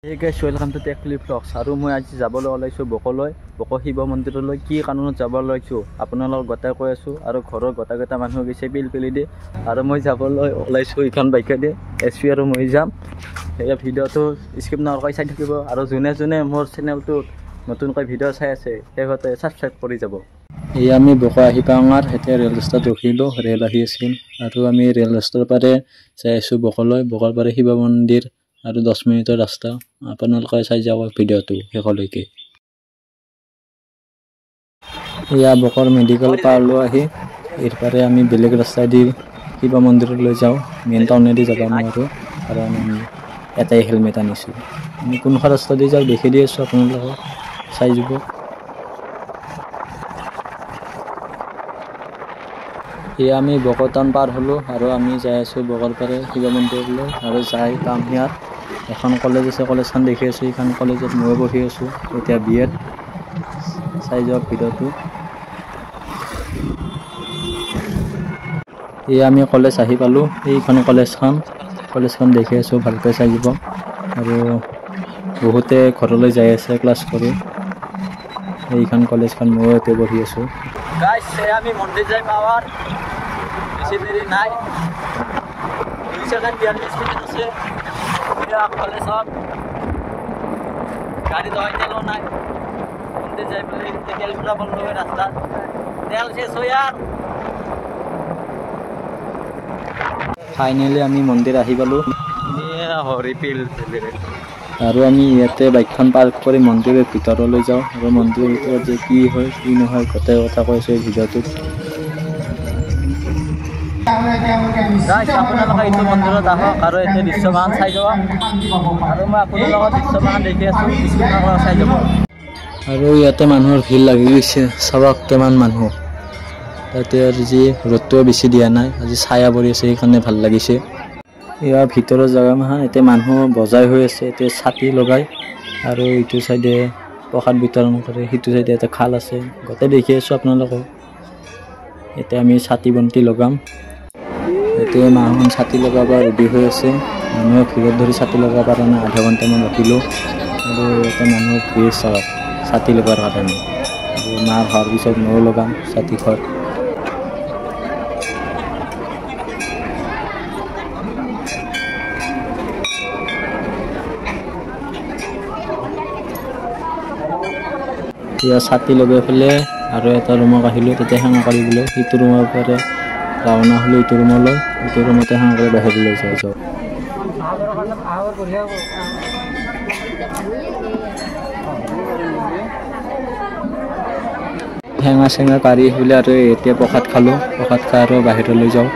Hey guys, welcome to Tech Clip Vlogs. আৰু মই আজি যাবলৈ ওলাইছো বকলৈ, বক শিৱ মন্দিৰলৈ। কি কাৰণত যাব ওলাইছো আপোনালোকক গতাই কৈ আছো। আৰু ঘৰৰ গটা মানুহ গৈছে পিলপিলি দি। আৰু মই যাবলৈ ওলাইছো ইখন বাইকে দি। এছপি আৰু মই যাম। এই ভিডিঅ'টো স্কিপ নকৰাকৈ চাই থাকিব। আৰু যোনে মোৰ চেনেলটো নতুনকৈ ভিডিঅ' চাই আছে সেইহঁতে সাবস্ক্ৰাইব কৰি যাব। এই আমি বক আহি পাওঁৰ এতিয়া ৰেল ৰাস্তাত ৰখিলো, ৰেল আহি আছিল। আৰু আমি ৰেল ৰাস্তাৰ পাৰে যাই আছো বকলৈ, বকৰ পাৰে শিৱ মন্দিৰ। আৰু 10 মিনিটৰ ৰাস্তা আপোনালোকে চাই যাব ভিডিঅ'টো শেষলৈকে। এয়া বকৰ মেডিকেল পাৰলো আহি ইয়াৰপাৰে আমি বেলেগ ৰাস্তা দি শিৱ মন্দিৰলৈ যাওঁ। মেইন টাউনেদি যাব নোৱাৰোঁ কাৰণ আমি এটাই হেলমেট আনিছোঁ। আমি কোনখন ৰাস্তা দি যাওঁ দেখি দি আছোঁ, আপোনালোকে চাই যাব। এয়া আমি বকটাউন পাৰ হ'লোঁ আৰু আমি যাই আছোঁ বকৰ পাৰে শিৱ মন্দিৰলৈ। আৰু যাই পাম ইয়াত এখন কলেজ আছে, কলেজখন দেখি আছোঁ। এইখন কলেজত মই পঢ়ি আছোঁ এতিয়া BEd। চাই যাওক ভিডিঅ'টো। এই আমি কলেজ আহি পালোঁ, এইখন কলেজখন দেখি আছোঁ, ভালকৈ চাই যাব। আৰু বহুতে ঘৰলৈ যাই আছে ক্লাছ কৰি। এইখন কলেজখন মই এতিয়া পঢ়ি আছোঁ। গাইস আমি মন্দিৰ যাই পাৱাৰ বেছি দেৰি নাই, 2 সেকেন্ড 42 মিনিট আছে। কলেজত গাড়ি দোয়াই তেলো নাই, মন্দির যাই পেলে তেল পুরা বন্ধ হয়ে রাস্তা, তেল শেষ হয়ে আর ফাইনালি আমি মন্দিৰ আহি পালোঁ। হৰিপিল আৰু আমি ইয়াতে বাইকখন পাৰ্ক কৰি মন্দিৰৰ ভিতৰলৈ যাওঁ। আৰু মন্দিৰৰ ভিতৰত যে কি হয় কি নহয় গোটেই কথা কৈছোঁ এই ভিডিঅ'টোত। আপোনালোকে এইটো মন্দিৰত আহক আৰু এতিয়া দৃশ্যমান চাই যাব। আৰু মই আপোনালোকৰ দৃশ্যমান দেখি আছোঁ, চাই যাব। আৰু ইয়াতে মানুহৰ ভিৰ লাগি গৈছে, চাওক কিমান মানুহ। তাতে আৰু যি ৰ'দটোও বেছি দিয়া নাই, আজি ছায়া পৰি আছে সেইকাৰণে ভাল লাগিছে। ইয়াৰ ভিতৰৰ জেগা মাখান এতিয়া মানুহ বজাই হৈ আছে, এতিয়া ছাতি লগাই। আৰু এইটো চাইডে প্ৰসাদ বিতৰণ কৰে, সিটো চাইডে এটা খাল আছে, গোটেই দেখি আছোঁ আপোনালোকে। এতিয়া আমি ছাতি বন্তি লগাম। এতিয়া মানুহখন ছাতি লগাব ৰেডি হৈ আছে। মানুহে ভিৰত ধৰি ছাতি লগাব পৰা নাই, আধা ঘণ্টামান ৰখিলোঁ। আৰু ইয়াতে মানুহৰ ভিৰ চাওক ছাতি লগোৱাৰ কাৰণে। আৰু মাৰ হোৱাৰ পিছত ময়ো লগাম ছাতিখন। এতিয়া ছাতি লগাই পেলাই আৰু এটা ৰুমত আহিলোঁ, তেতিয়া সেৱা কৰিবলৈ। সিটো ৰুমৰ পৰা ৰাওনা হ'লোঁ এইটো ৰুমলৈ, এইটো ৰুমতে সেৱা কৰি বাহিৰলৈ যাওঁ। সেঙা চেঙা কাঢ়ি আহিলে আৰু এতিয়া প্ৰসাদ খালোঁ, প্ৰসাদ খাই আৰু বাহিৰলৈ যাওঁ।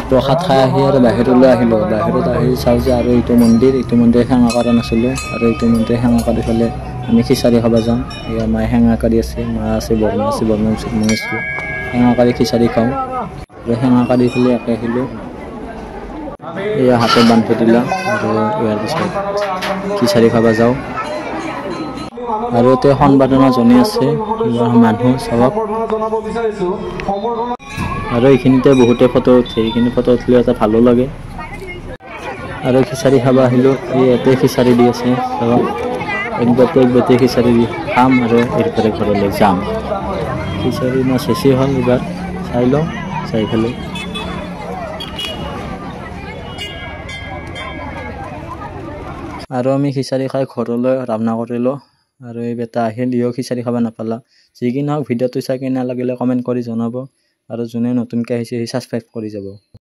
প্ৰসাদ খাই আহি আৰু বাহিৰলৈ আহিলোঁ। বাহিৰত আহি চাওঁ যে আৰু এইটো মন্দিৰ সেৱা কৰা নাছিলোঁ। আৰু এইটো মন্দিৰ সেৱা কৰি পেলাই আমি খিচাৰি খাব যাম। এয়া মায়ে সেৱা কৰি আছে, মা আছে, বৰমা আছে, বৰমাৰ পিছত মই আছোঁ। সেৱা কৰি খিচাৰি খাওঁ আৰু সেৱা কৰি পেলাই একে আহিলোঁ। এয়া হাতত বান্ধি দিলা আৰু ইয়াৰ পিছত খিচাৰি খাব যাওঁ। আৰু এতিয়া সম্বৰ্ধনা জনাই আছে মানুহ চাওক। আৰু এইখিনিতে বহুতে ফটো উঠে, এইখিনি ফটো উঠিলে এটা ভালো লাগে। আৰু খিচাৰি খাব আহিলোঁ, ইয়াতে খিচাৰি দি আছে চাওক। এক বাতি খিচাৰি দি খাম আৰু ইয়াৰপৰা ঘৰলৈ যাম। খিচাৰি না চেচি হ'ল এইবাৰ, চাই লওঁ চাই পেলাই। আৰু আমি খিচাৰি খাই ঘৰলৈ ৰাওনা কৰিলোঁ। আৰু এই বেটা আহিল, ইও খিচাৰি খাব নাপালা। যি কি নহওক ভিডিঅ'টো চাই কিনে লাগিলে কমেণ্ট কৰি জনাব। আৰু যোনে নতুনকৈ আহিছে সি ছাবস্ক্ৰাইব কৰি যাব।